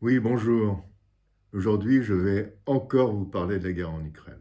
Oui, bonjour. Aujourd'hui, je vais encore vous parler de la guerre en Ukraine.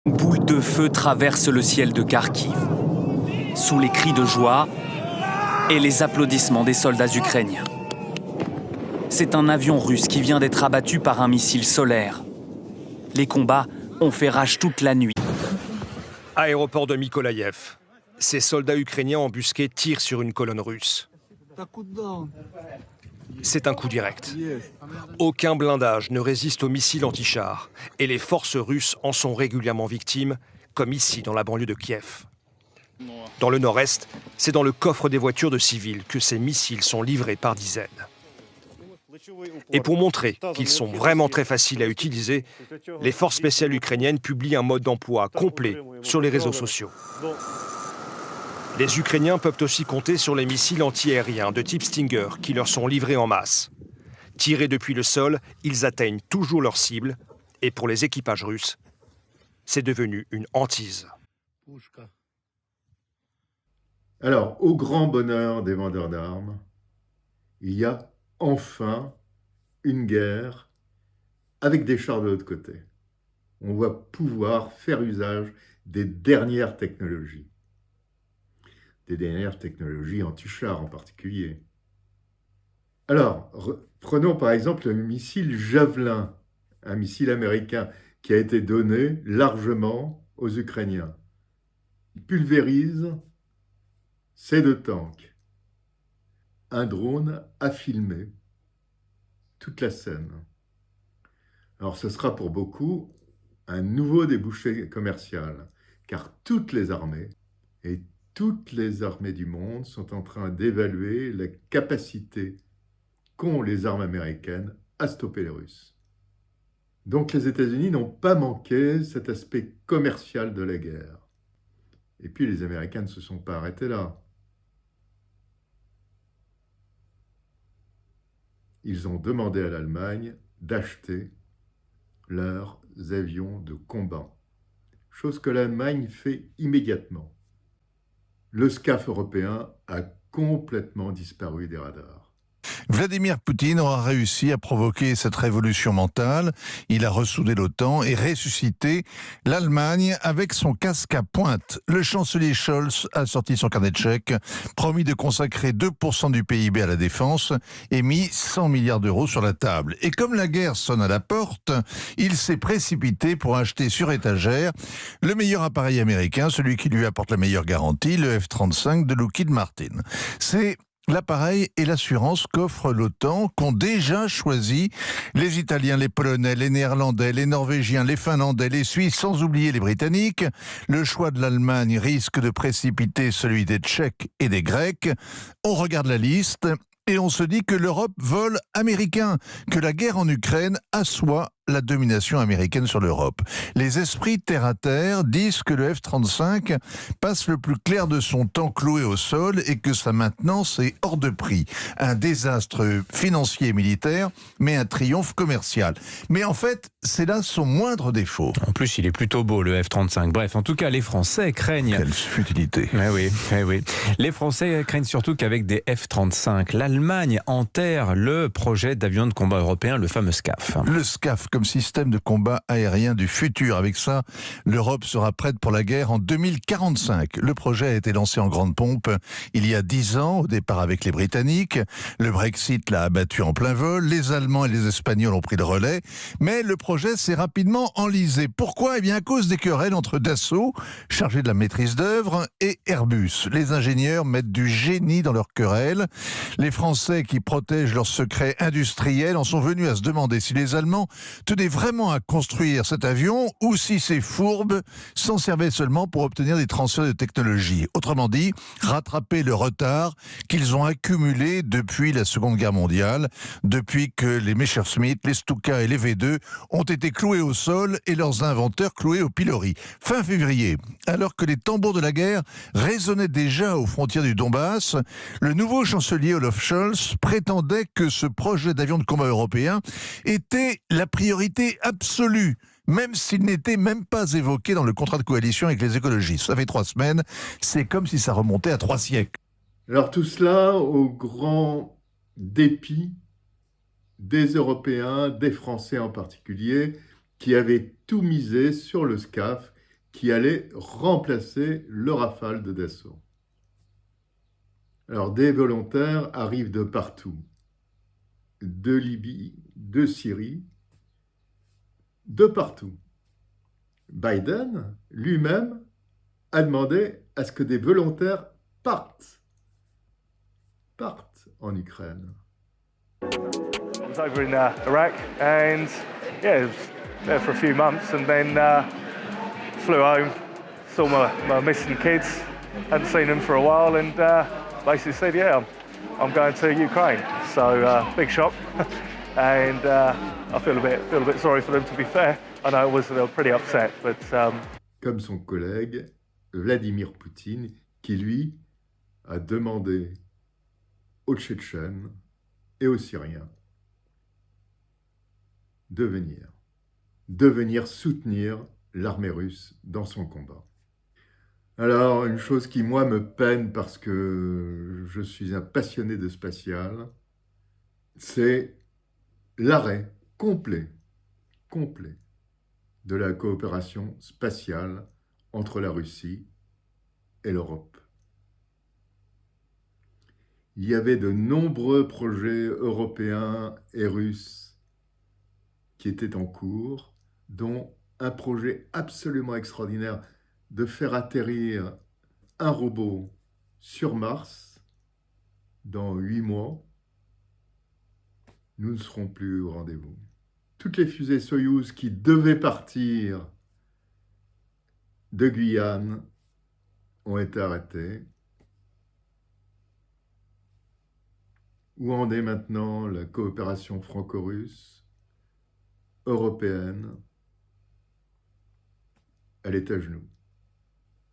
Boule de feu traverse le ciel de Kharkiv, sous les cris de joie et les applaudissements des soldats ukrainiens. C'est un avion russe qui vient d'être abattu par un missile solaire. Les combats ont fait rage toute la nuit. Aéroport de Mykolaïev. Ces soldats ukrainiens embusqués tirent sur une colonne russe. C'est un coup direct. Aucun blindage ne résiste aux missiles anti-chars et les forces russes en sont régulièrement victimes, comme ici dans la banlieue de Kiev. Dans le nord-est, c'est dans le coffre des voitures de civils que ces missiles sont livrés par dizaines. Et pour montrer qu'ils sont vraiment très faciles à utiliser, les forces spéciales ukrainiennes publient un mode d'emploi complet sur les réseaux sociaux. Les Ukrainiens peuvent aussi compter sur les missiles antiaériens de type Stinger qui leur sont livrés en masse. Tirés depuis le sol, ils atteignent toujours leur cible. Et pour les équipages russes, c'est devenu une hantise. Alors, au grand bonheur des vendeurs d'armes, il y a enfin une guerre avec des chars de l'autre côté. On va pouvoir faire usage des dernières technologies. Des dernières technologies anti-chars en particulier. Alors, prenons par exemple le missile Javelin, un missile américain qui a été donné largement aux Ukrainiens. Il pulvérise ces deux tanks. Un drone a filmé toute la scène. Alors ce sera pour beaucoup un nouveau débouché commercial, car toutes les armées du monde sont en train d'évaluer la capacité qu'ont les armes américaines à stopper les Russes. Donc les États-Unis n'ont pas manqué cet aspect commercial de la guerre. Et puis les Américains ne se sont pas arrêtés là. Ils ont demandé à l'Allemagne d'acheter leurs avions de combat, chose que l'Allemagne fait immédiatement. Le SCAF européen a complètement disparu des radars. Vladimir Poutine aura réussi à provoquer cette révolution mentale. Il a ressoudé l'OTAN et ressuscité l'Allemagne avec son casque à pointe. Le chancelier Scholz a sorti son carnet de chèques, promis de consacrer 2% du PIB à la défense et mis 100 milliards d'euros sur la table. Et comme la guerre sonne à la porte, il s'est précipité pour acheter sur étagère le meilleur appareil américain, celui qui lui apporte la meilleure garantie, le F-35 de Lockheed Martin. C'est l'appareil et l'assurance qu'offre l'OTAN, qu'ont déjà choisi les Italiens, les Polonais, les Néerlandais, les Norvégiens, les Finlandais, les Suisses, sans oublier les Britanniques. Le choix de l'Allemagne risque de précipiter celui des Tchèques et des Grecs. On regarde la liste et on se dit que l'Europe vole américain, que la guerre en Ukraine assoit la domination américaine sur l'Europe. Les esprits terre à terre disent que le F-35 passe le plus clair de son temps cloué au sol et que sa maintenance est hors de prix. Un désastre financier et militaire, mais un triomphe commercial. Mais en fait, c'est là son moindre défaut. En plus, il est plutôt beau, le F-35. Bref, en tout cas, les Français craignent... Quelle futilité. Oui. Les Français craignent surtout qu'avec des F-35, l'Allemagne enterre le projet d'avion de combat européen, le fameux SCAF. Le SCAF, comme système de combat aérien du futur. Avec ça, l'Europe sera prête pour la guerre en 2045. Le projet a été lancé en grande pompe il y a 10 ans, au départ avec les Britanniques. Le Brexit l'a abattu en plein vol. Les Allemands et les Espagnols ont pris le relais. Mais le projet s'est rapidement enlisé. Pourquoi ? Eh bien, à cause des querelles entre Dassault, chargé de la maîtrise d'œuvre, et Airbus. Les ingénieurs mettent du génie dans leurs querelles. Les Français, qui protègent leurs secrets industriels, en sont venus à se demander si les Allemands tenait vraiment à construire cet avion ou si ces fourbes s'en servaient seulement pour obtenir des transferts de technologie. Autrement dit, rattraper le retard qu'ils ont accumulé depuis la Seconde Guerre mondiale, depuis que les Messerschmitt, les Stuka et les V2 ont été cloués au sol et leurs inventeurs cloués au pilori. Fin février, alors que les tambours de la guerre résonnaient déjà aux frontières du Donbass, le nouveau chancelier Olaf Scholz prétendait que ce projet d'avion de combat européen était la priorité absolue, même s'il n'était même pas évoqué dans le contrat de coalition avec les écologistes. Ça fait 3 semaines, c'est comme si ça remontait à 3 siècles. Alors tout cela au grand dépit des Européens, des Français en particulier, qui avaient tout misé sur le SCAF qui allait remplacer le Rafale de Dassault. Alors des volontaires arrivent de partout, de Libye, de Syrie, de partout. Biden, lui-même, a demandé à ce que des volontaires partent en Ukraine. I was over in Iraq and I was there for a few months and then flew home, saw my missing kids, hadn't seen them for a while and basically said, I'm going to Ukraine. So big shock and I feel a bit sorry for them, to be fair. I know they were pretty upset, but comme son collègue Vladimir Poutine, qui lui a demandé aux Tchétchènes et aux Syriens de venir soutenir l'armée russe dans son combat. Alors, une chose qui, moi, me peine parce que je suis un passionné de spatial, c'est l'arrêt complet de la coopération spatiale entre la Russie et l'Europe. Il y avait de nombreux projets européens et russes qui étaient en cours, dont un projet absolument extraordinaire de faire atterrir un robot sur Mars dans 8 mois. Nous ne serons plus au rendez-vous. Toutes les fusées Soyouz qui devaient partir de Guyane ont été arrêtées. Où en est maintenant la coopération franco-russe, européenne? Elle est à genoux.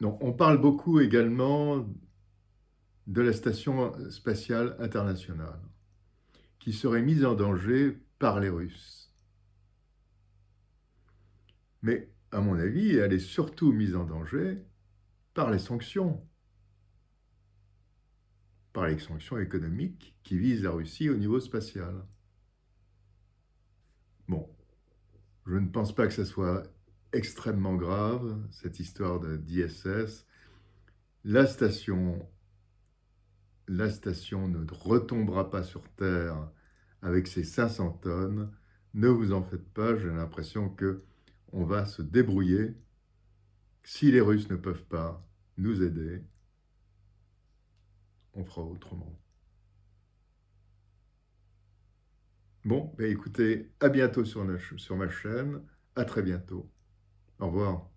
Non, on parle beaucoup également de la Station spatiale internationale, qui serait mise en danger par les Russes. Mais, à mon avis, elle est surtout mise en danger par les sanctions économiques qui visent la Russie au niveau spatial. Bon, je ne pense pas que ça soit extrêmement grave, cette histoire d'ISS. La station ne retombera pas sur Terre avec ses 500 tonnes. Ne vous en faites pas, j'ai l'impression qu'on va se débrouiller. Si les Russes ne peuvent pas nous aider, on fera autrement. Bon, écoutez, à bientôt sur ma chaîne. À très bientôt. Au revoir.